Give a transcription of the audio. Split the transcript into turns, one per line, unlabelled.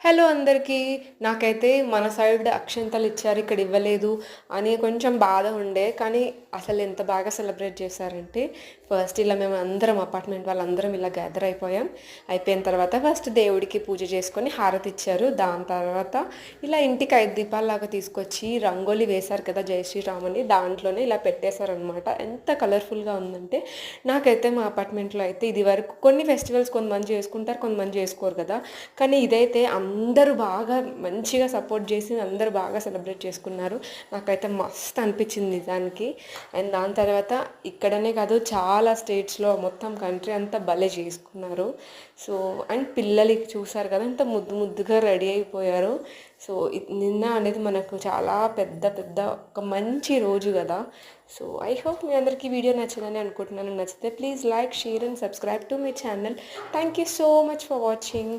Hello అందరికీ. నాకైతే మన సైడ్ అక్షింతలు ఇచ్చారు, ఇక్కడ ఇవ్వలేదు అని కొంచెం బాధ ఉండే. కానీ అసలు ఎంత బాగా సెలబ్రేట్ చేశారంటే, ఫస్ట్ ఇలా మేము అందరం అపార్ట్మెంట్ వాళ్ళందరం ఇలా గ్యాదర్ అయిపోయాం. అయిపోయిన తర్వాత ఫస్ట్ దేవుడికి పూజ చేసుకొని హారతి ఇచ్చారు. దాని తర్వాత ఇలా ఇంటికి 5 దీపాల్లాగా తీసుకొచ్చి రంగోలి వేశారు కదా జై శ్రీరామ్ అని, దాంట్లోనే ఇలా పెట్టేశారనమాట. ఎంత కలర్ఫుల్గా ఉందంటే, నాకైతే మా అపార్ట్మెంట్లో అయితే ఇది వరకు కొన్ని ఫెస్టివల్స్ కొంతమంది చేసుకుంటారు, కొంతమంది చేసుకోరు కదా. కానీ ఇదైతే అందరూ బాగా మంచిగా సపోర్ట్ చేసి అందరూ బాగా సెలబ్రేట్ చేసుకున్నారు. నాకైతే మస్తు అనిపించింది నిజానికి. అండ్ దాని తర్వాత ఇక్కడనే కాదు, చాలా స్టేట్స్లో మొత్తం కంట్రీ అంతా భలే చేసుకున్నారు. సో అండ్ పిల్లలకి చూసారు కదా ఎంత ముద్దు ముద్దుగా రెడీ అయిపోయారు. సో నిన్న అనేది మనకు చాలా పెద్ద పెద్ద ఒక మంచి రోజు కదా. సో ఐ హోప్ మీ అందరికీ వీడియో నచ్చిందని అనుకుంటున్నాను. నచ్చితే please like, share and subscribe to my channel. Thank you so much for watching.